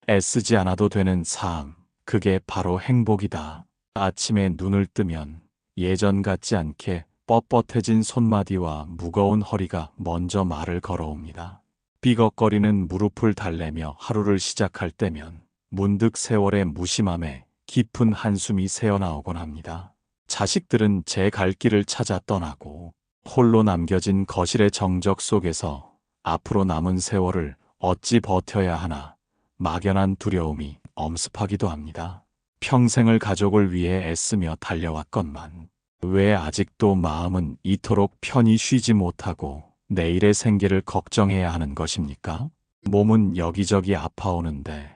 애쓰지 않아도 되는 삶, 그게 바로 행복이다. 아침에 눈을 뜨면 예전 같지 않게 뻣뻣해진 손마디와 무거운 허리가 먼저 말을 걸어옵니다. 삐걱거리는 무릎을 달래며 하루를 시작할 때면 문득 세월의 무심함에 깊은 한숨이 새어나오곤 합니다. 자식들은 제 갈 길을 찾아 떠나고 홀로 남겨진 거실의 정적 속에서 앞으로 남은 세월을 어찌 버텨야 하나 막연한 두려움이 엄습하기도 합니다. 평생을 가족을 위해 애쓰며 달려왔건만 왜 아직도 마음은 이토록 편히 쉬지 못하고 내일의 생계를 걱정해야 하는 것입니까? 몸은 여기저기 아파오는데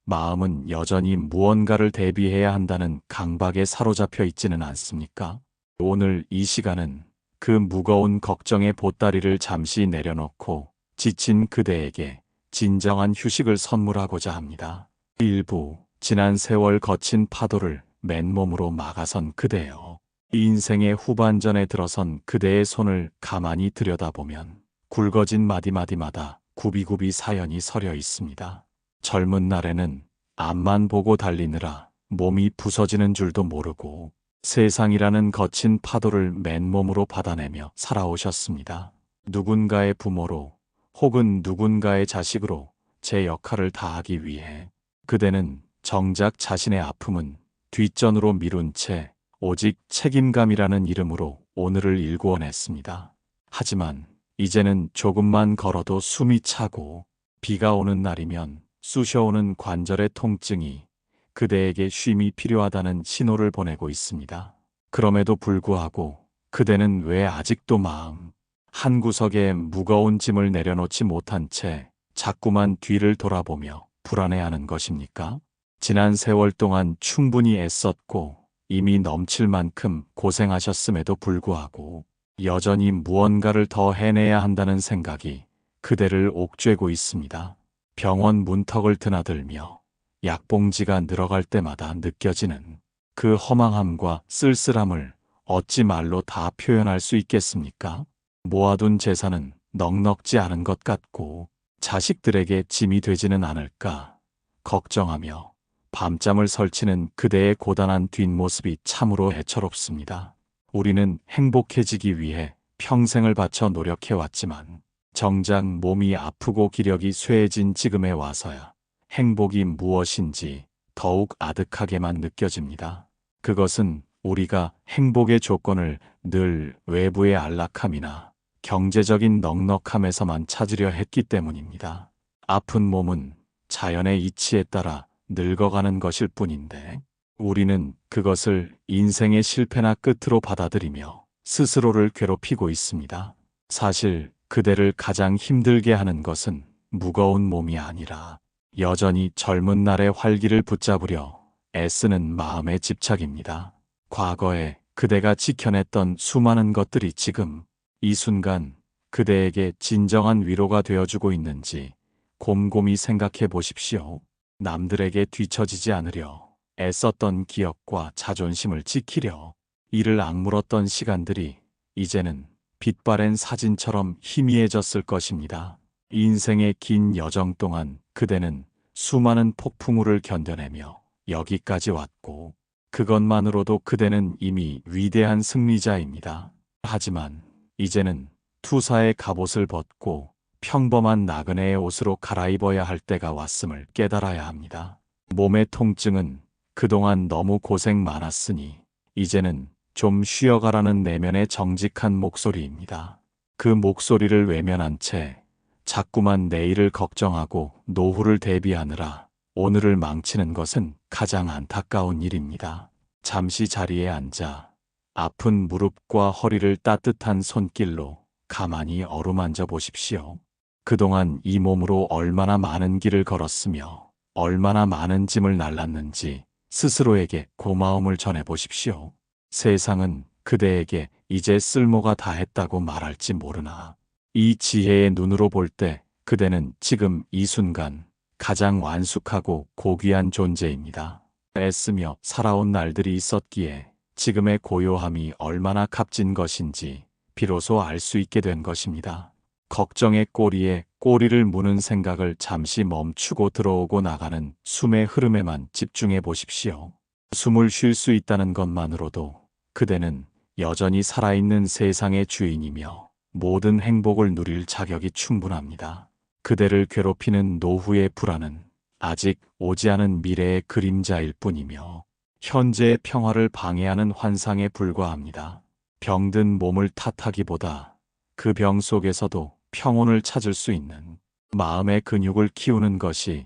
마음은 여전히 무언가를 대비해야 한다는 강박에 사로잡혀 있지는 않습니까? 오늘 이 시간은 그 무거운 걱정의 보따리를 잠시 내려놓고 지친 그대에게 진정한 휴식을 선물하고자 합니다. 일부 지난 세월 거친 파도를 맨몸으로 막아선 그대여. 인생의 후반전에 들어선 그대의 손을 가만히 들여다보면 굵어진 마디마디마다 굽이굽이 사연이 서려 있습니다. 젊은 날에는 앞만 보고 달리느라 몸이 부서지는 줄도 모르고 세상이라는 거친 파도를 맨몸으로 받아내며 살아오셨습니다. 누군가의 부모로 혹은 누군가의 자식으로 제 역할을 다하기 위해 그대는 정작 자신의 아픔은 뒷전으로 미룬 채 오직 책임감이라는 이름으로 오늘을 일구어냈습니다. 하지만 이제는 조금만 걸어도 숨이 차고 비가 오는 날이면 쑤셔오는 관절의 통증이 그대에게 쉼이 필요하다는 신호를 보내고 있습니다. 그럼에도 불구하고 그대는 왜 아직도 마음 한구석에 무거운 짐을 내려놓지 못한 채 자꾸만 뒤를 돌아보며 불안해하는 것입니까? 지난 세월 동안 충분히 애썼고 이미 넘칠 만큼 고생하셨음에도 불구하고 여전히 무언가를 더 해내야 한다는 생각이 그대를 옥죄고 있습니다. 병원 문턱을 드나들며 약봉지가 늘어갈 때마다 느껴지는 그 허망함과 쓸쓸함을 어찌 말로 다 표현할 수 있겠습니까? 모아둔 재산은 넉넉지 않은 것 같고 자식들에게 짐이 되지는 않을까 걱정하며 밤잠을 설치는 그대의 고단한 뒷모습이 참으로 애처롭습니다. 우리는 행복해지기 위해 평생을 바쳐 노력해왔지만 정작 몸이 아프고 기력이 쇠해진 지금에 와서야 행복이 무엇인지 더욱 아득하게만 느껴집니다. 그것은 우리가 행복의 조건을 늘 외부의 안락함이나 경제적인 넉넉함에서만 찾으려 했기 때문입니다. 아픈 몸은 자연의 이치에 따라 늙어가는 것일 뿐인데 우리는 그것을 인생의 실패나 끝으로 받아들이며 스스로를 괴롭히고 있습니다. 사실 그대를 가장 힘들게 하는 것은 무거운 몸이 아니라 여전히 젊은 날의 활기를 붙잡으려 애쓰는 마음의 집착입니다. 과거에 그대가 지켜냈던 수많은 것들이 지금 이 순간 그대에게 진정한 위로가 되어주고 있는지 곰곰이 생각해 보십시오. 남들에게 뒤처지지 않으려 애썼던 기억과 자존심을 지키려 이를 악물었던 시간들이 이제는 빛바랜 사진처럼 희미해졌을 것입니다. 인생의 긴 여정 동안 그대는 수많은 폭풍우를 견뎌내며 여기까지 왔고 그것만으로도 그대는 이미 위대한 승리자입니다. 하지만 이제는 투사의 갑옷을 벗고 평범한 나그네의 옷으로 갈아입어야 할 때가 왔음을 깨달아야 합니다. 몸의 통증은 그동안 너무 고생 많았으니 이제는 좀 쉬어가라는 내면의 정직한 목소리입니다. 그 목소리를 외면한 채 자꾸만 내일을 걱정하고 노후를 대비하느라 오늘을 망치는 것은 가장 안타까운 일입니다. 잠시 자리에 앉아 아픈 무릎과 허리를 따뜻한 손길로 가만히 어루만져 보십시오. 그동안 이 몸으로 얼마나 많은 길을 걸었으며 얼마나 많은 짐을 날랐는지 스스로에게 고마움을 전해보십시오. 세상은 그대에게 이제 쓸모가 다했다고 말할지 모르나 이 지혜의 눈으로 볼 때 그대는 지금 이 순간 가장 완숙하고 고귀한 존재입니다. 애쓰며 살아온 날들이 있었기에 지금의 고요함이 얼마나 값진 것인지 비로소 알 수 있게 된 것입니다. 걱정의 꼬리에 꼬리를 무는 생각을 잠시 멈추고 들어오고 나가는 숨의 흐름에만 집중해 보십시오. 숨을 쉴 수 있다는 것만으로도 그대는 여전히 살아있는 세상의 주인이며 모든 행복을 누릴 자격이 충분합니다. 그대를 괴롭히는 노후의 불안은 아직 오지 않은 미래의 그림자일 뿐이며 현재의 평화를 방해하는 환상에 불과합니다. 병든 몸을 탓하기보다 그 병 속에서도 평온을 찾을 수 있는 마음의 근육을 키우는 것이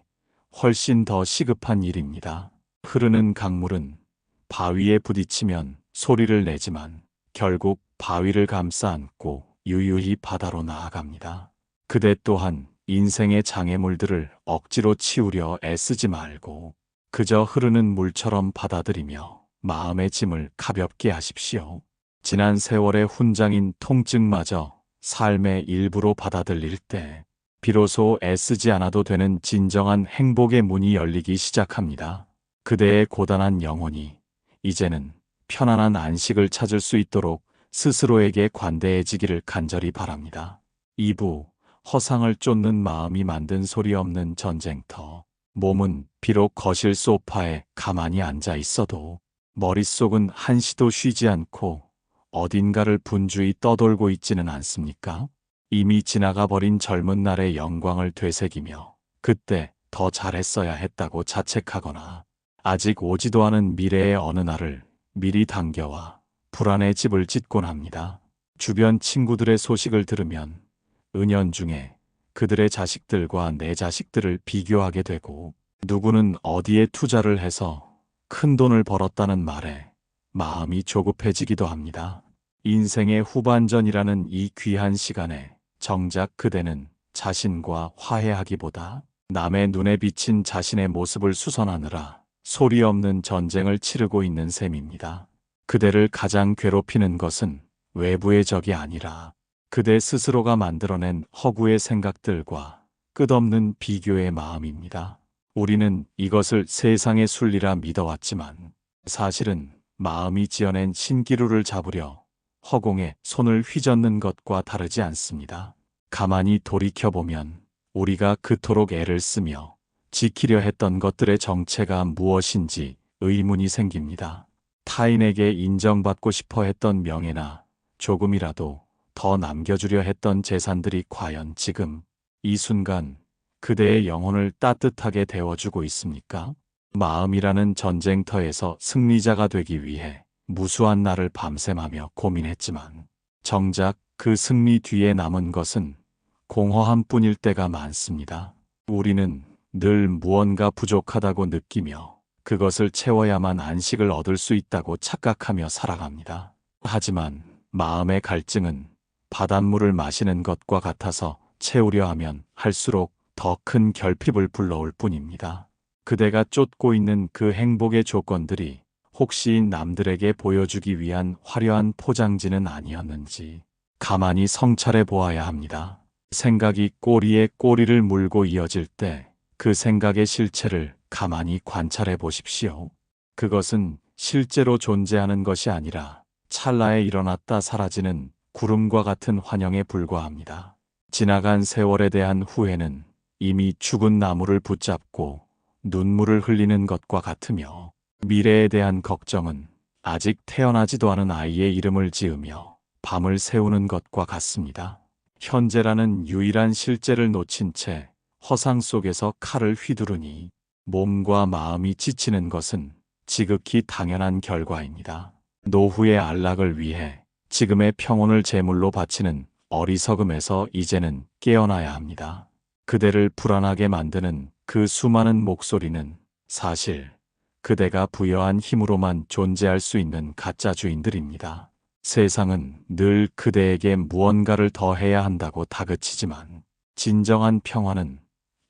훨씬 더 시급한 일입니다. 흐르는 강물은 바위에 부딪히면 소리를 내지만 결국 바위를 감싸 안고 유유히 바다로 나아갑니다. 그대 또한 인생의 장애물들을 억지로 치우려 애쓰지 말고 그저 흐르는 물처럼 받아들이며 마음의 짐을 가볍게 하십시오. 지난 세월의 훈장인 통증마저 삶의 일부로 받아들일 때 비로소 애쓰지 않아도 되는 진정한 행복의 문이 열리기 시작합니다. 그대의 고단한 영혼이 이제는 편안한 안식을 찾을 수 있도록 스스로에게 관대해지기를 간절히 바랍니다. 2부 허상을 쫓는 마음이 만든 소리 없는 전쟁터. 몸은 비록 거실 소파에 가만히 앉아 있어도 머릿속은 한시도 쉬지 않고 어딘가를 분주히 떠돌고 있지는 않습니까? 이미 지나가 버린 젊은 날의 영광을 되새기며 그때 더 잘했어야 했다고 자책하거나 아직 오지도 않은 미래의 어느 날을 미리 당겨와 불안의 집을 짓곤 합니다. 주변 친구들의 소식을 들으면 은연중에 그들의 자식들과 내 자식들을 비교하게 되고 누구는 어디에 투자를 해서 큰 돈을 벌었다는 말에 마음이 조급해지기도 합니다. 인생의 후반전이라는 이 귀한 시간에 정작 그대는 자신과 화해하기보다 남의 눈에 비친 자신의 모습을 수선하느라 소리 없는 전쟁을 치르고 있는 셈입니다. 그대를 가장 괴롭히는 것은 외부의 적이 아니라 그대 스스로가 만들어낸 허구의 생각들과 끝없는 비교의 마음입니다. 우리는 이것을 세상의 순리라 믿어왔지만 사실은 마음이 지어낸 신기루를 잡으려 허공에 손을 휘젓는 것과 다르지 않습니다. 가만히 돌이켜보면 우리가 그토록 애를 쓰며 지키려 했던 것들의 정체가 무엇인지 의문이 생깁니다. 타인에게 인정받고 싶어 했던 명예나 조금이라도 더 남겨주려 했던 재산들이 과연 지금 이 순간 그대의 영혼을 따뜻하게 데워주고 있습니까? 마음이라는 전쟁터에서 승리자가 되기 위해 무수한 날을 밤샘하며 고민했지만 정작 그 승리 뒤에 남은 것은 공허함 뿐일 때가 많습니다. 우리는 늘 무언가 부족하다고 느끼며 그것을 채워야만 안식을 얻을 수 있다고 착각하며 살아갑니다. 하지만 마음의 갈증은 바닷물을 마시는 것과 같아서 채우려 하면 할수록 더 큰 결핍을 불러올 뿐입니다. 그대가 쫓고 있는 그 행복의 조건들이 혹시 남들에게 보여주기 위한 화려한 포장지는 아니었는지 가만히 성찰해 보아야 합니다. 생각이 꼬리에 꼬리를 물고 이어질 때 그 생각의 실체를 가만히 관찰해 보십시오. 그것은 실제로 존재하는 것이 아니라 찰나에 일어났다 사라지는 구름과 같은 환영에 불과합니다. 지나간 세월에 대한 후회는 이미 죽은 나무를 붙잡고 눈물을 흘리는 것과 같으며 미래에 대한 걱정은 아직 태어나지도 않은 아이의 이름을 지으며 밤을 새우는 것과 같습니다. 현재라는 유일한 실제를 놓친 채 허상 속에서 칼을 휘두르니 몸과 마음이 지치는 것은 지극히 당연한 결과입니다. 노후의 안락을 위해 지금의 평온을 제물로 바치는 어리석음에서 이제는 깨어나야 합니다. 그대를 불안하게 만드는 그 수많은 목소리는 사실 그대가 부여한 힘으로만 존재할 수 있는 가짜 주인들입니다. 세상은 늘 그대에게 무언가를 더 해야 한다고 다그치지만 진정한 평화는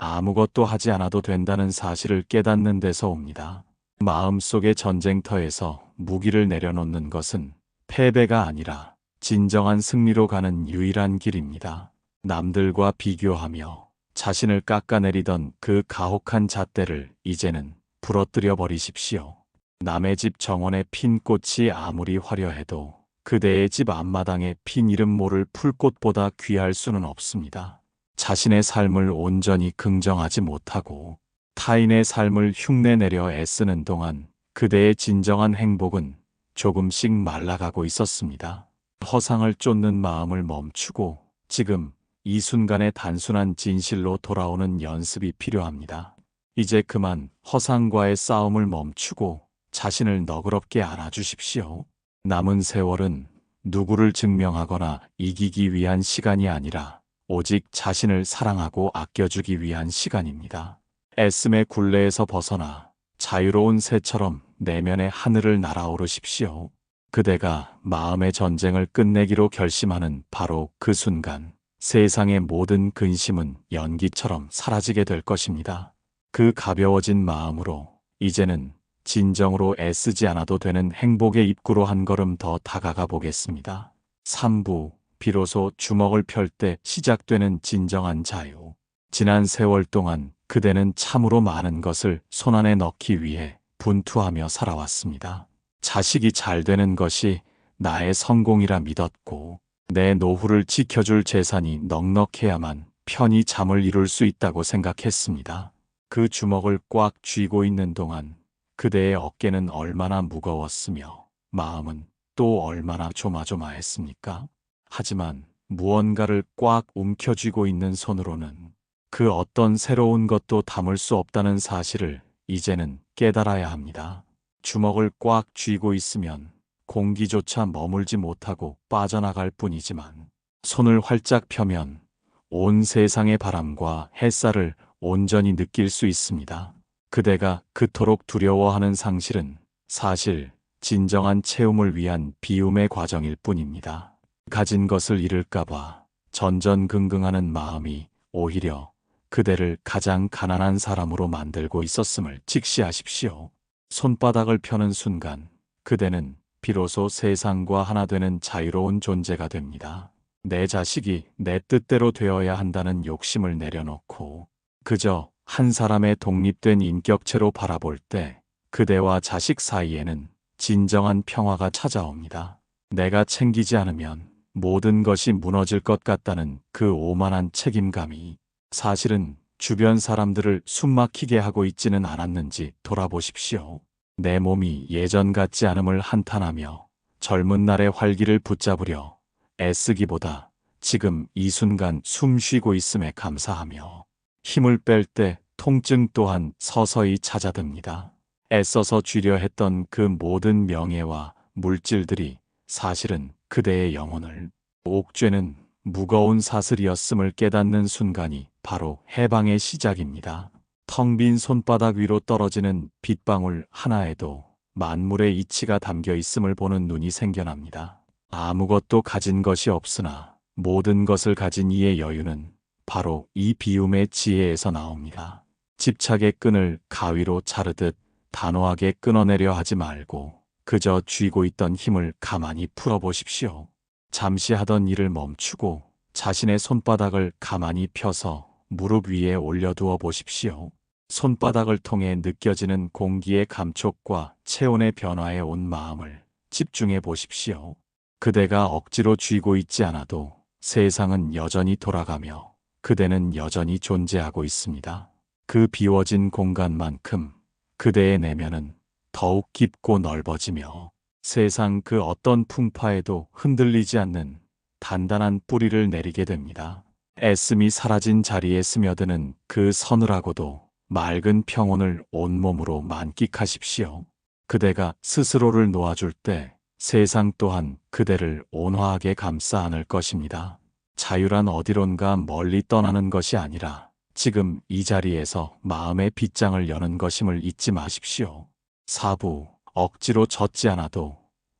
아무것도 하지 않아도 된다는 사실을 깨닫는 데서 옵니다. 마음속의 전쟁터에서 무기를 내려놓는 것은 패배가 아니라 진정한 승리로 가는 유일한 길입니다. 남들과 비교하며 자신을 깎아내리던 그 가혹한 잣대를 이제는 부러뜨려 버리십시오. 남의 집 정원에 핀 꽃이 아무리 화려해도 그대의 집 앞마당에 핀 이름 모를 풀꽃보다 귀할 수는 없습니다. 자신의 삶을 온전히 긍정하지 못하고 타인의 삶을 흉내내려 애쓰는 동안 그대의 진정한 행복은 조금씩 말라가고 있었습니다. 허상을 쫓는 마음을 멈추고 지금 이 순간의 단순한 진실로 돌아오는 연습이 필요합니다. 이제 그만 허상과의 싸움을 멈추고 자신을 너그럽게 안아주십시오. 남은 세월은 누구를 증명하거나 이기기 위한 시간이 아니라 오직 자신을 사랑하고 아껴주기 위한 시간입니다. 애씀의 굴레에서 벗어나 자유로운 새처럼 내면의 하늘을 날아오르십시오. 그대가 마음의 전쟁을 끝내기로 결심하는 바로 그 순간 세상의 모든 근심은 연기처럼 사라지게 될 것입니다. 그 가벼워진 마음으로 이제는 진정으로 애쓰지 않아도 되는 행복의 입구로 한 걸음 더 다가가 보겠습니다. 3부 비로소 주먹을 펼 때 시작되는 진정한 자유. 지난 세월 동안 그대는 참으로 많은 것을 손안에 넣기 위해 분투하며 살아왔습니다. 자식이 잘 되는 것이 나의 성공이라 믿었고 내 노후를 지켜줄 재산이 넉넉해야만 편히 잠을 이룰 수 있다고 생각했습니다. 그 주먹을 꽉 쥐고 있는 동안 그대의 어깨는 얼마나 무거웠으며 마음은 또 얼마나 조마조마했습니까? 하지만 무언가를 꽉 움켜쥐고 있는 손으로는 그 어떤 새로운 것도 담을 수 없다는 사실을 이제는 깨달아야 합니다. 주먹을 꽉 쥐고 있으면 공기조차 머물지 못하고 빠져나갈 뿐이지만 손을 활짝 펴면 온 세상의 바람과 햇살을 온전히 느낄 수 있습니다. 그대가 그토록 두려워하는 상실은 사실 진정한 체험을 위한 비움의 과정일 뿐입니다. 가진 것을 잃을까봐 전전긍긍하는 마음이 오히려 그대를 가장 가난한 사람으로 만들고 있었음을 직시하십시오. 손바닥을 펴는 순간 그대는 비로소 세상과 하나 되는 자유로운 존재가 됩니다. 내 자식이 내 뜻대로 되어야 한다는 욕심을 내려놓고 그저 한 사람의 독립된 인격체로 바라볼 때 그대와 자식 사이에는 진정한 평화가 찾아옵니다. 내가 챙기지 않으면 모든 것이 무너질 것 같다는 그 오만한 책임감이 사실은 주변 사람들을 숨막히게 하고 있지는 않았는지 돌아보십시오. 내 몸이 예전 같지 않음을 한탄하며 젊은 날의 활기를 붙잡으려 애쓰기보다 지금 이 순간 숨 쉬고 있음에 감사하며 힘을 뺄 때 통증 또한 서서히 찾아듭니다. 애써서 쥐려 했던 그 모든 명예와 물질들이 사실은 그대의 영혼을 옥죄는 무거운 사슬이었음을 깨닫는 순간이 바로 해방의 시작입니다. 텅 빈 손바닥 위로 떨어지는 빗방울 하나에도 만물의 이치가 담겨 있음을 보는 눈이 생겨납니다. 아무것도 가진 것이 없으나 모든 것을 가진 이의 여유는 바로 이 비움의 지혜에서 나옵니다. 집착의 끈을 가위로 자르듯 단호하게 끊어내려 하지 말고 그저 쥐고 있던 힘을 가만히 풀어보십시오. 잠시 하던 일을 멈추고 자신의 손바닥을 가만히 펴서 무릎 위에 올려두어 보십시오. 손바닥을 통해 느껴지는 공기의 감촉과 체온의 변화에 온 마음을 집중해 보십시오. 그대가 억지로 쥐고 있지 않아도 세상은 여전히 돌아가며 그대는 여전히 존재하고 있습니다. 그 비워진 공간만큼 그대의 내면은 더욱 깊고 넓어지며 세상 그 어떤 풍파에도 흔들리지 않는 단단한 뿌리를 내리게 됩니다. 애씀이 사라진 자리에 스며드는 그 서늘하고도 맑은 평온을 온몸으로 만끽하십시오. 그대가 스스로를 놓아줄 때 세상 또한 그대를 온화하게 감싸 안을 것입니다. 자유란 어디론가 멀리 떠나는 것이 아니라 지금 이 자리에서 마음의 빗장을 여는 것임을 잊지 마십시오. 4부 억지로 젖지 않아도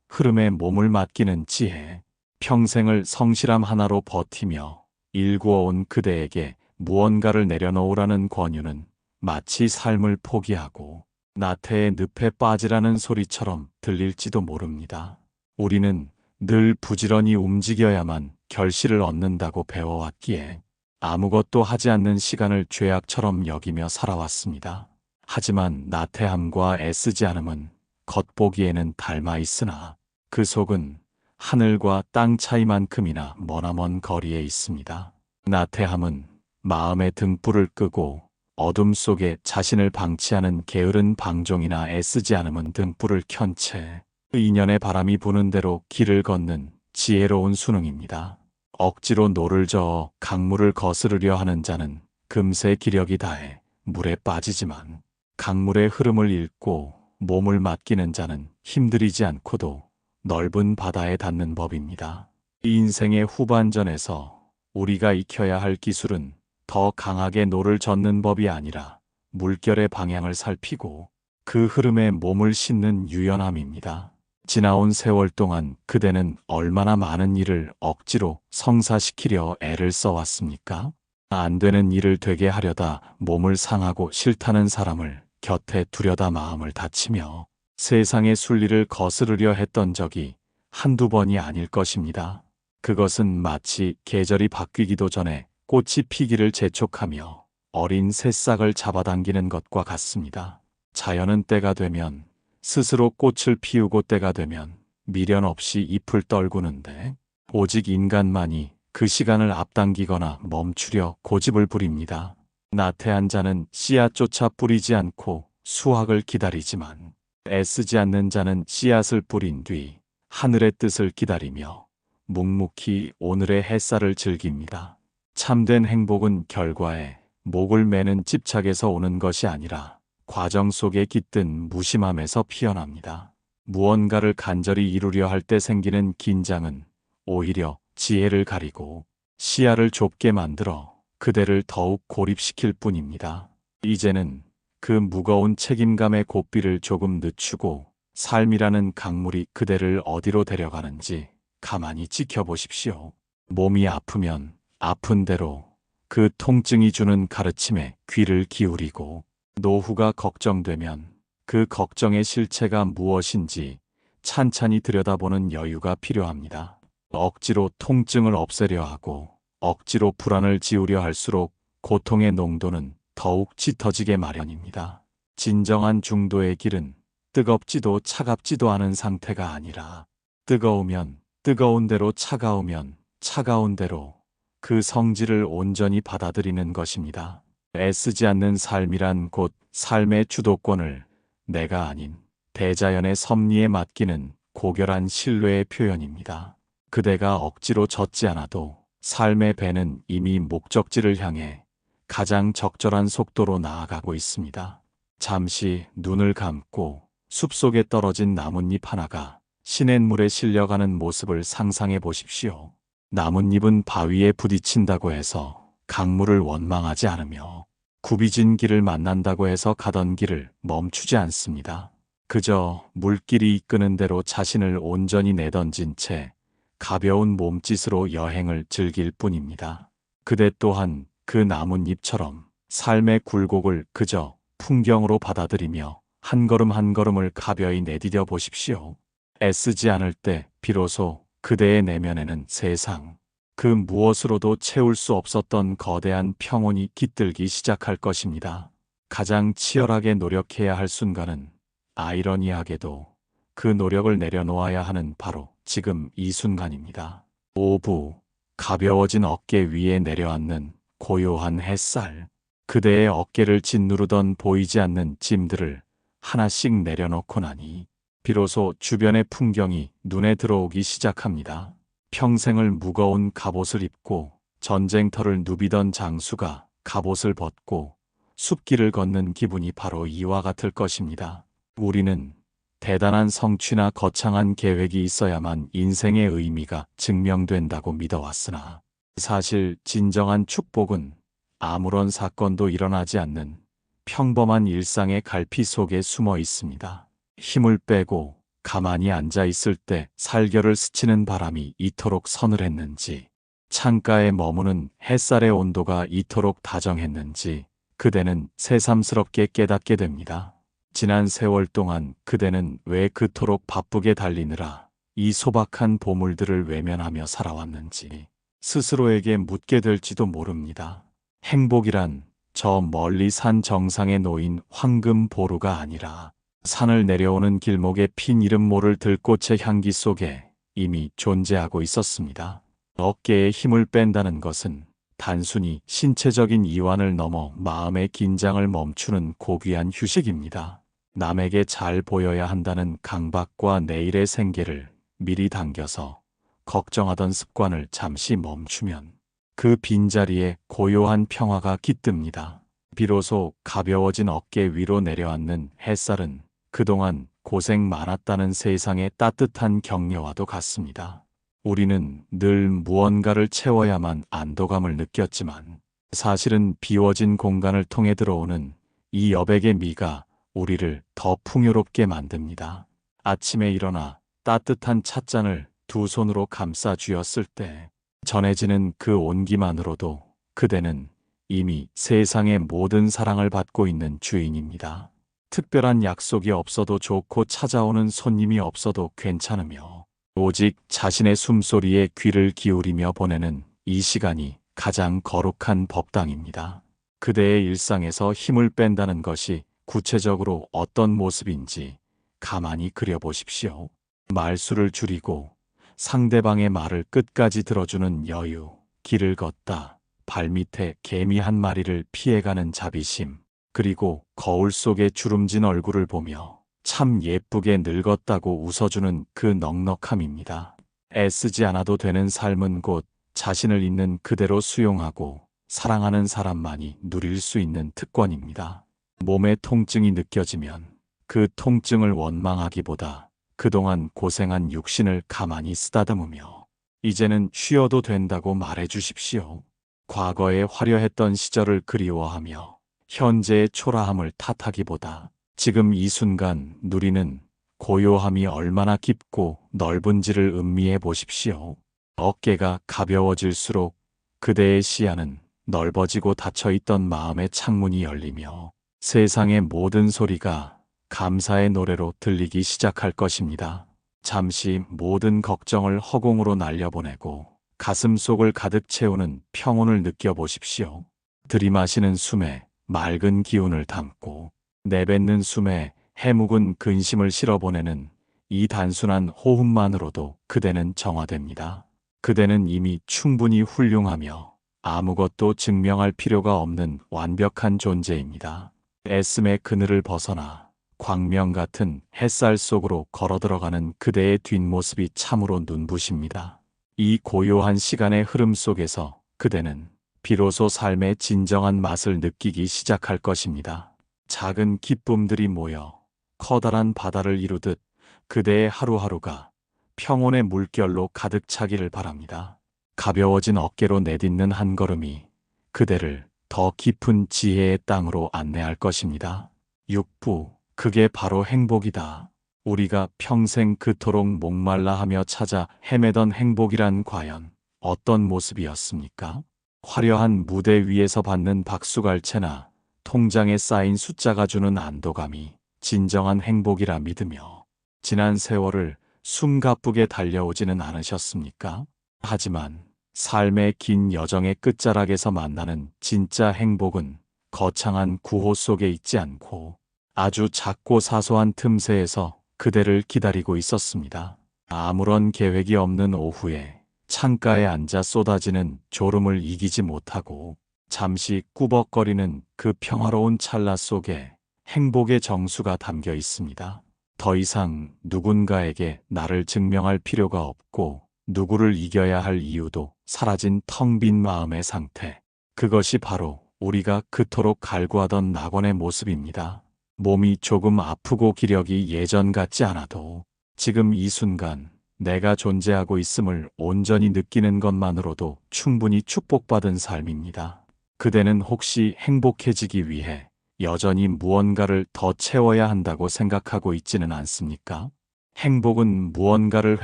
흐름에 몸을 맡기는 지혜. 평생을 성실함 하나로 버티며 일구어온 그대에게 무언가를 내려놓으라는 권유는 마치 삶을 포기하고 나태의 늪에 빠지라는 소리처럼 들릴지도 모릅니다. 우리는 늘 부지런히 움직여야만 결실을 얻는다고 배워왔기에 아무것도 하지 않는 시간을 죄악처럼 여기며 살아왔습니다. 하지만 나태함과 애쓰지 않음은 겉보기에는 닮아 있으나 그 속은 하늘과 땅 차이만큼이나 머나먼 거리에 있습니다. 나태함은 마음의 등불을 끄고 어둠 속에 자신을 방치하는 게으른 방종이나 애쓰지 않음은 등불을 켠 채 인연의 바람이 부는 대로 길을 걷는 지혜로운 수능입니다. 억지로 노를 저어 강물을 거스르려 하는 자는 금세 기력이 다해 물에 빠지지만 강물의 흐름을 읽고 몸을 맡기는 자는 힘들이지 않고도 넓은 바다에 닿는 법입니다. 인생의 후반전에서 우리가 익혀야 할 기술은 더 강하게 노를 젓는 법이 아니라 물결의 방향을 살피고 그 흐름에 몸을 싣는 유연함입니다. 지나온 세월 동안 그대는 얼마나 많은 일을 억지로 성사시키려 애를 써왔습니까? 안 되는 일을 되게 하려다 몸을 상하고 싫다는 사람을 곁에 두려다 마음을 다치며 세상의 순리를 거스르려 했던 적이 한두 번이 아닐 것입니다. 그것은 마치 계절이 바뀌기도 전에 꽃이 피기를 재촉하며 어린 새싹을 잡아당기는 것과 같습니다. 자연은 때가 되면 스스로 꽃을 피우고 때가 되면 미련 없이 잎을 떨구는데 오직 인간만이 그 시간을 앞당기거나 멈추려 고집을 부립니다. 나태한 자는 씨앗조차 뿌리지 않고 수확을 기다리지만 애쓰지 않는 자는 씨앗을 뿌린 뒤 하늘의 뜻을 기다리며 묵묵히 오늘의 햇살을 즐깁니다. 참된 행복은 결과에 목을 매는 집착에서 오는 것이 아니라 과정 속에 깃든 무심함에서 피어납니다. 무언가를 간절히 이루려 할 때 생기는 긴장은 오히려 지혜를 가리고 시야를 좁게 만들어 그대를 더욱 고립시킬 뿐입니다. 이제는 그 무거운 책임감의 고삐를 조금 늦추고 삶이라는 강물이 그대를 어디로 데려가는지 가만히 지켜보십시오. 몸이 아프면 아픈 대로 그 통증이 주는 가르침에 귀를 기울이고 노후가 걱정되면 그 걱정의 실체가 무엇인지 찬찬히 들여다보는 여유가 필요합니다. 억지로 통증을 없애려 하고 억지로 불안을 지우려 할수록 고통의 농도는 더욱 짙어지게 마련입니다. 진정한 중도의 길은 뜨겁지도 차갑지도 않은 상태가 아니라 뜨거우면 뜨거운 대로 차가우면 차가운 대로 그 성질을 온전히 받아들이는 것입니다. 애쓰지 않는 삶이란 곧 삶의 주도권을 내가 아닌 대자연의 섭리에 맡기는 고결한 신뢰의 표현입니다. 그대가 억지로 젖지 않아도 삶의 배는 이미 목적지를 향해 가장 적절한 속도로 나아가고 있습니다. 잠시 눈을 감고 숲속에 떨어진 나뭇잎 하나가 시냇물에 실려가는 모습을 상상해 보십시오. 나뭇잎은 바위에 부딪힌다고 해서 강물을 원망하지 않으며 굽이진 길을 만난다고 해서 가던 길을 멈추지 않습니다. 그저 물길이 이끄는 대로 자신을 온전히 내던진 채 가벼운 몸짓으로 여행을 즐길 뿐입니다. 그대 또한 그 나뭇잎처럼 삶의 굴곡을 그저 풍경으로 받아들이며 한 걸음 한 걸음을 가벼이 내디뎌 보십시오. 애쓰지 않을 때 비로소 그대의 내면에는 세상 그 무엇으로도 채울 수 없었던 거대한 평온이 깃들기 시작할 것입니다. 가장 치열하게 노력해야 할 순간은 아이러니하게도 그 노력을 내려놓아야 하는 바로 지금 이 순간입니다. 오부, 가벼워진 어깨 위에 내려앉는 고요한 햇살, 그대의 어깨를 짓누르던 보이지 않는 짐들을 하나씩 내려놓고 나니 비로소 주변의 풍경이 눈에 들어오기 시작합니다. 평생을 무거운 갑옷을 입고 전쟁터를 누비던 장수가 갑옷을 벗고 숲길을 걷는 기분이 바로 이와 같을 것입니다. 우리는 대단한 성취나 거창한 계획이 있어야만 인생의 의미가 증명된다고 믿어왔으나 사실 진정한 축복은 아무런 사건도 일어나지 않는 평범한 일상의 갈피 속에 숨어 있습니다. 힘을 빼고 가만히 앉아 있을 때 살결을 스치는 바람이 이토록 서늘했는지, 창가에 머무는 햇살의 온도가 이토록 다정했는지 그대는 새삼스럽게 깨닫게 됩니다. 지난 세월 동안 그대는 왜 그토록 바쁘게 달리느라 이 소박한 보물들을 외면하며 살아왔는지 스스로에게 묻게 될지도 모릅니다. 행복이란 저 멀리 산 정상에 놓인 황금 보루가 아니라 산을 내려오는 길목에 핀 이름 모를 들꽃의 향기 속에 이미 존재하고 있었습니다. 어깨에 힘을 뺀다는 것은 단순히 신체적인 이완을 넘어 마음의 긴장을 멈추는 고귀한 휴식입니다. 남에게 잘 보여야 한다는 강박과 내일의 생계를 미리 당겨서 걱정하던 습관을 잠시 멈추면 그 빈자리에 고요한 평화가 깃듭니다. 비로소 가벼워진 어깨 위로 내려앉는 햇살은 그동안 고생 많았다는 세상의 따뜻한 격려와도 같습니다. 우리는 늘 무언가를 채워야만 안도감을 느꼈지만 사실은 비워진 공간을 통해 들어오는 이 여백의 미가 우리를 더 풍요롭게 만듭니다. 아침에 일어나 따뜻한 찻잔을 두 손으로 감싸 쥐었을 때 전해지는 그 온기만으로도 그대는 이미 세상의 모든 사랑을 받고 있는 주인입니다. 특별한 약속이 없어도 좋고 찾아오는 손님이 없어도 괜찮으며 오직 자신의 숨소리에 귀를 기울이며 보내는 이 시간이 가장 거룩한 법당입니다. 그대의 일상에서 힘을 뺀다는 것이 구체적으로 어떤 모습인지 가만히 그려보십시오. 말수를 줄이고 상대방의 말을 끝까지 들어주는 여유, 길을 걷다 발밑에 개미 한 마리를 피해가는 자비심, 그리고 거울 속에 주름진 얼굴을 보며 참 예쁘게 늙었다고 웃어주는 그 넉넉함입니다. 애쓰지 않아도 되는 삶은 곧 자신을 있는 그대로 수용하고 사랑하는 사람만이 누릴 수 있는 특권입니다. 몸의 통증이 느껴지면 그 통증을 원망하기보다 그동안 고생한 육신을 가만히 쓰다듬으며 이제는 쉬어도 된다고 말해 주십시오. 과거에 화려했던 시절을 그리워하며 현재의 초라함을 탓하기보다 지금 이 순간 누리는 고요함이 얼마나 깊고 넓은지를 음미해 보십시오. 어깨가 가벼워질수록 그대의 시야는 넓어지고 닫혀있던 마음의 창문이 열리며 세상의 모든 소리가 감사의 노래로 들리기 시작할 것입니다. 잠시 모든 걱정을 허공으로 날려보내고 가슴 속을 가득 채우는 평온을 느껴보십시오. 들이마시는 숨에 맑은 기운을 담고 내뱉는 숨에 해묵은 근심을 실어보내는 이 단순한 호흡만으로도 그대는 정화됩니다. 그대는 이미 충분히 훌륭하며 아무것도 증명할 필요가 없는 완벽한 존재입니다. 애씀의 그늘을 벗어나 광명 같은 햇살 속으로 걸어들어가는 그대의 뒷모습이 참으로 눈부십니다. 이 고요한 시간의 흐름 속에서 그대는 비로소 삶의 진정한 맛을 느끼기 시작할 것입니다. 작은 기쁨들이 모여 커다란 바다를 이루듯 그대의 하루하루가 평온의 물결로 가득 차기를 바랍니다. 가벼워진 어깨로 내딛는 한 걸음이 그대를 더 깊은 지혜의 땅으로 안내할 것입니다. 육부, 그게 바로 행복이다. 우리가 평생 그토록 목말라 하며 찾아 헤매던 행복이란 과연 어떤 모습이었습니까? 화려한 무대 위에서 받는 박수갈채나 통장에 쌓인 숫자가 주는 안도감이 진정한 행복이라 믿으며 지난 세월을 숨가쁘게 달려오지는 않으셨습니까? 하지만 삶의 긴 여정의 끝자락에서 만나는 진짜 행복은 거창한 구호 속에 있지 않고 아주 작고 사소한 틈새에서 그대를 기다리고 있었습니다. 아무런 계획이 없는 오후에 창가에 앉아 쏟아지는 졸음을 이기지 못하고 잠시 꾸벅거리는 그 평화로운 찰나 속에 행복의 정수가 담겨 있습니다. 더 이상 누군가에게 나를 증명할 필요가 없고 누구를 이겨야 할 이유도 사라진 텅 빈 마음의 상태. 그것이 바로 우리가 그토록 갈구하던 낙원의 모습입니다. 몸이 조금 아프고 기력이 예전 같지 않아도 지금 이 순간 내가 존재하고 있음을 온전히 느끼는 것만으로도 충분히 축복받은 삶입니다. 그대는 혹시 행복해지기 위해 여전히 무언가를 더 채워야 한다고 생각하고 있지는 않습니까? 행복은 무언가를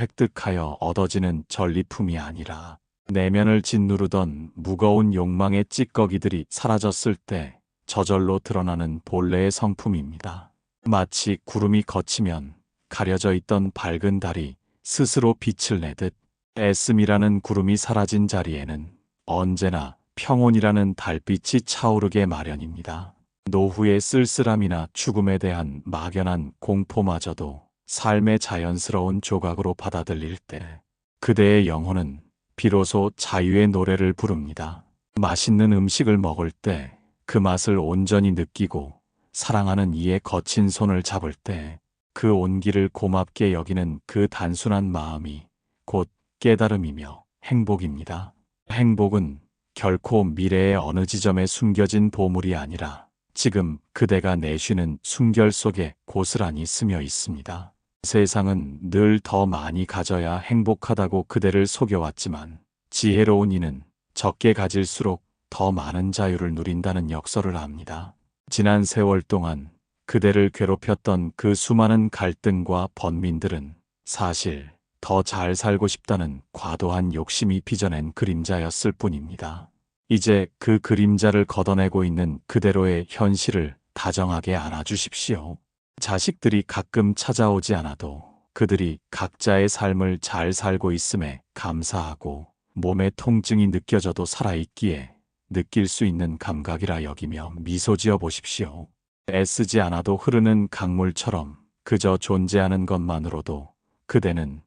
획득하여 얻어지는 전리품이 아니라 내면을 짓누르던 무거운 욕망의 찌꺼기들이 사라졌을 때 저절로 드러나는 본래의 성품입니다. 마치 구름이 걷히면 가려져 있던 밝은 달이 스스로 빛을 내듯 애씀이라는 구름이 사라진 자리에는 언제나 평온이라는 달빛이 차오르게 마련입니다. 노후의 쓸쓸함이나 죽음에 대한 막연한 공포마저도 삶의 자연스러운 조각으로 받아들일 때 그대의 영혼은 비로소 자유의 노래를 부릅니다. 맛있는 음식을 먹을 때 그 맛을 온전히 느끼고 사랑하는 이의 거친 손을 잡을 때 그 온기를 고맙게 여기는 그 단순한 마음이 곧 깨달음이며 행복입니다. 행복은 결코 미래의 어느 지점에 숨겨진 보물이 아니라 지금 그대가 내쉬는 숨결 속에 고스란히 스며 있습니다. 세상은 늘 더 많이 가져야 행복하다고 그대를 속여왔지만 지혜로운 이는 적게 가질수록 더 많은 자유를 누린다는 역설을 압니다. 지난 세월 동안 그대를 괴롭혔던 그 수많은 갈등과 번민들은 사실 더 잘 살고 싶다는 과도한 욕심이 빚어낸 그림자였을 뿐입니다. 이제 그 그림자를 걷어내고 있는 그대로의 현실을 다정하게 안아주십시오. 자식들이 가끔 찾아오지 않아도 그들이 각자의 삶을 잘 살고 있음에 감사하고 몸의 통증이 느껴져도 살아있기에 느낄 수 있는 감각이라 여기며 미소 지어 보십시오. 애쓰지 않아도 흐르는 강물처럼 그저 존재하는 것만으로도 그대는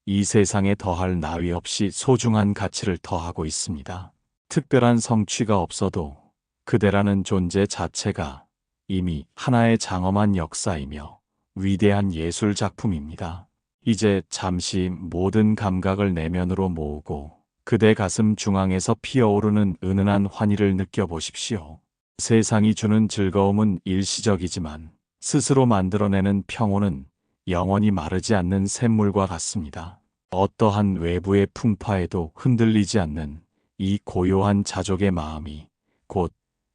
이 세상에 더할 나위 없이 소중한 가치를 더하고 있습니다. 특별한 성취가 없어도 그대라는 존재 자체가 이미 하나의 장엄한 역사이며 위대한 예술 작품입니다. 이제 잠시 모든 감각을 내면으로 모으고 그대 가슴 중앙에서 피어오르는 은은한 환희를 느껴보십시오. 세상이 주는 즐거움은 일시적이지만 스스로 만들어내는 평온은 영원히 마르지 않는 샘물과 같습니다. 어떠한 외부의 풍파에도 흔들리지 않는 이 고요한 자족의 마음이 곧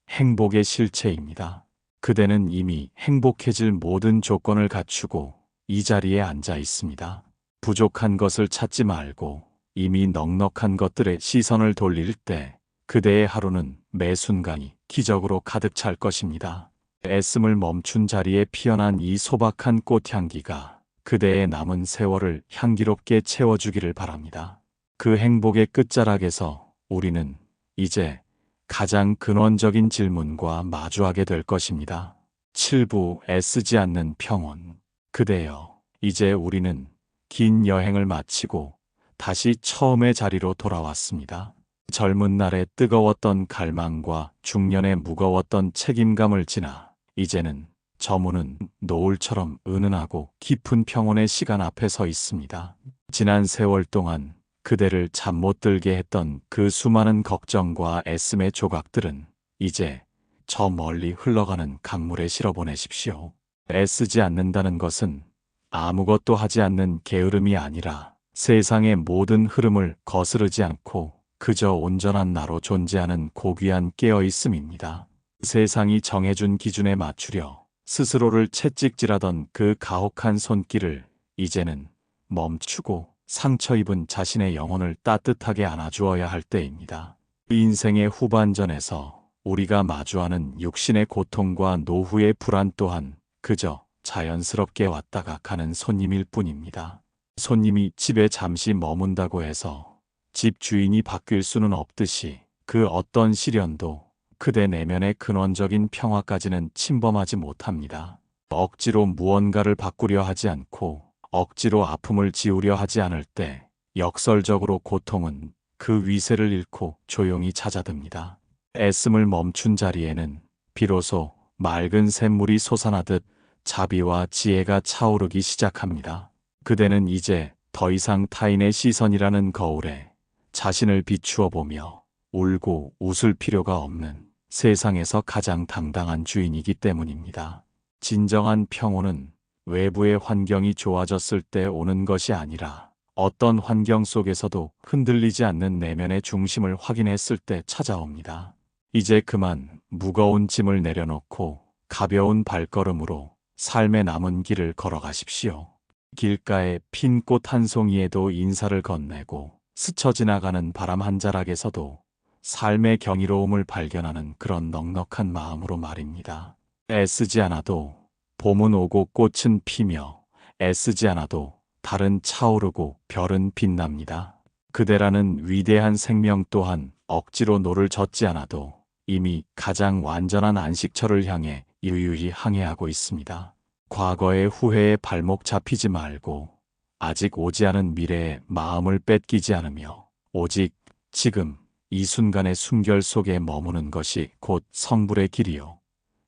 행복의 실체입니다. 그대는 이미 행복해질 모든 조건을 갖추고 이 자리에 앉아 있습니다. 부족한 것을 찾지 말고 이미 넉넉한 것들에 시선을 돌릴 때 그대의 하루는 매 순간이 기적으로 가득 찰 것입니다. 애씀을 멈춘 자리에 피어난 이 소박한 꽃향기가 그대의 남은 세월을 향기롭게 채워주기를 바랍니다. 그 행복의 끝자락에서 우리는 이제 가장 근원적인 질문과 마주하게 될 것입니다. 7부 애쓰지 않는 평온. 그대여, 이제 우리는 긴 여행을 마치고 다시 처음의 자리로 돌아왔습니다. 젊은 날의 뜨거웠던 갈망과 중년의 무거웠던 책임감을 지나 이제는 저무는 노을처럼 은은하고 깊은 평온의 시간 앞에 서 있습니다. 지난 세월 동안 그대를 잠 못 들게 했던 그 수많은 걱정과 애씀의 조각들은 이제 저 멀리 흘러가는 강물에 실어보내십시오. 애쓰지 않는다는 것은 아무것도 하지 않는 게으름이 아니라 세상의 모든 흐름을 거스르지 않고 그저 온전한 나로 존재하는 고귀한 깨어있음입니다. 세상이 정해준 기준에 맞추려 스스로를 채찍질하던 그 가혹한 손길을 이제는 멈추고 상처 입은 자신의 영혼을 따뜻하게 안아주어야 할 때입니다. 인생의 후반전에서 우리가 마주하는 육신의 고통과 노후의 불안 또한 그저 자연스럽게 왔다가 가는 손님일 뿐입니다. 손님이 집에 잠시 머문다고 해서 집 주인이 바뀔 수는 없듯이 그 어떤 시련도 그대 내면의 근원적인 평화까지는 침범하지 못합니다. 억지로 무언가를 바꾸려 하지 않고 억지로 아픔을 지우려 하지 않을 때 역설적으로 고통은 그 위세를 잃고 조용히 찾아듭니다. 애씀을 멈춘 자리에는 비로소 맑은 샘물이 솟아나듯 자비와 지혜가 차오르기 시작합니다. 그대는 이제 더 이상 타인의 시선이라는 거울에 자신을 비추어 보며 울고 웃을 필요가 없는 세상에서 가장 당당한 주인이기 때문입니다. 진정한 평온은 외부의 환경이 좋아졌을 때 오는 것이 아니라 어떤 환경 속에서도 흔들리지 않는 내면의 중심을 확인했을 때 찾아옵니다. 이제 그만 무거운 짐을 내려놓고 가벼운 발걸음으로 삶의 남은 길을 걸어가십시오. 길가에 핀 꽃 한 송이에도 인사를 건네고 스쳐 지나가는 바람 한 자락에서도 삶의 경이로움을 발견하는 그런 넉넉한 마음으로 말입니다. 애쓰지 않아도 봄은 오고 꽃은 피며 애쓰지 않아도 달은 차오르고 별은 빛납니다. 그대라는 위대한 생명 또한 억지로 노를 젓지 않아도 이미 가장 완전한 안식처를 향해 유유히 항해하고 있습니다. 과거의 후회에 발목 잡히지 말고 아직 오지 않은 미래에 마음을 뺏기지 않으며 오직 지금 이 순간의 숨결 속에 머무는 것이 곧 성불의 길이요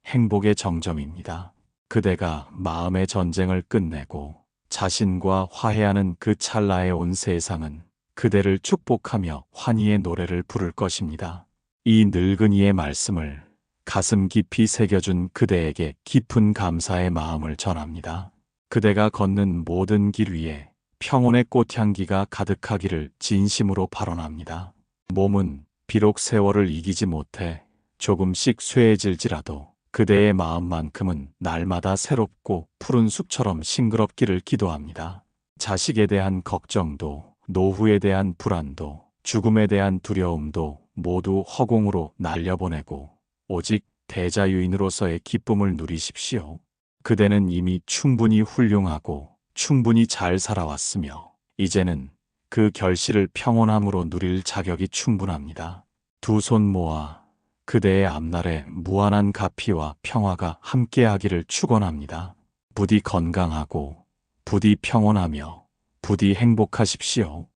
행복의 정점입니다. 그대가 마음의 전쟁을 끝내고 자신과 화해하는 그 찰나에 온 세상은 그대를 축복하며 환희의 노래를 부를 것입니다. 이 늙은이의 말씀을 가슴 깊이 새겨준 그대에게 깊은 감사의 마음을 전합니다. 그대가 걷는 모든 길 위에 평온의 꽃향기가 가득하기를 진심으로 발언합니다. 몸은 비록 세월을 이기지 못해 조금씩 쇠해질지라도 그대의 마음만큼은 날마다 새롭고 푸른 숲처럼 싱그럽기를 기도합니다. 자식에 대한 걱정도, 노후에 대한 불안도, 죽음에 대한 두려움도 모두 허공으로 날려보내고 오직 대자유인으로서의 기쁨을 누리십시오. 그대는 이미 충분히 훌륭하고 충분히 잘 살아왔으며 이제는 그 결실을 평온함으로 누릴 자격이 충분합니다. 두 손 모아 그대의 앞날에 무한한 가피와 평화가 함께하기를 축원합니다. 부디 건강하고 부디 평온하며 부디 행복하십시오.